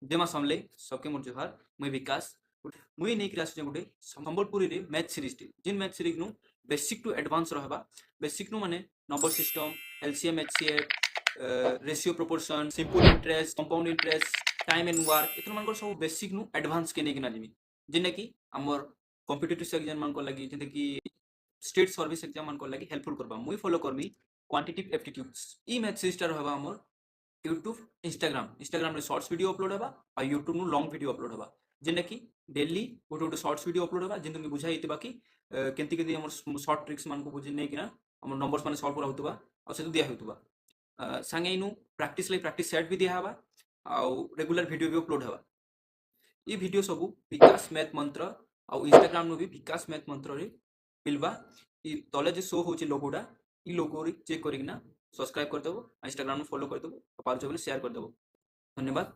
जय मां समले सबके मोर जोहार मुई विकास मुई नहीं क्लास गोटे संबलपुरी रे मैथ सीरीज टी जिन मैथ सीरीज नु बेसिक टू एडवांस रहबा बेसिक नु माने number system LCM HCF ratio proportion simple interest compound interest time and work इतना मानकर सब बेसिक नु एडवांस के नेकिना जिमी जिने की हमर कॉम्पिटिटिव एग्जाम मान को लगी जते कि स्टेट सर्विस एग्जाम मान को लगी हेल्पफुल करबा मुई फॉलो करमी क्वांटिटेटिव एप्टीट्यूड्स ई मैथ सीरीज टा रहबा हमर यूट्यूब इंस्टाग्राम रे शॉर्ट्स वीडियो अपलोड होगा और यूट्यूब नु लॉन्ग वीडियो अपलोड होगा जेने की डेली गोटे गोटे शॉर्ट्स वीडियो अपलोड होगा जिन तुम बुझाई हितबा कि केंति केंति हमर शॉर्ट ट्रिक्स मान को बुझि नै किना हमर नंबर्स माने सॉल्व करा होतबा और से दिया होतबा संगे इनु प्रैक्टिस सेट भी दिया हवा और रेगुलर वीडियो भी अपलोड होगा ये वीडियो सब विकास मैथ मंत्र और इंस्टाग्राम नु भी विकास मैथ मंत्र रे मिलबा ई तले जे शो होचे लोगोटा ई लोगो रे चेक करिकना सब्सक्राइब कर दबो इंस्टाग्राम में फॉलो कर दबो और पारछो बोले शेयर कर दबो धन्यवाद।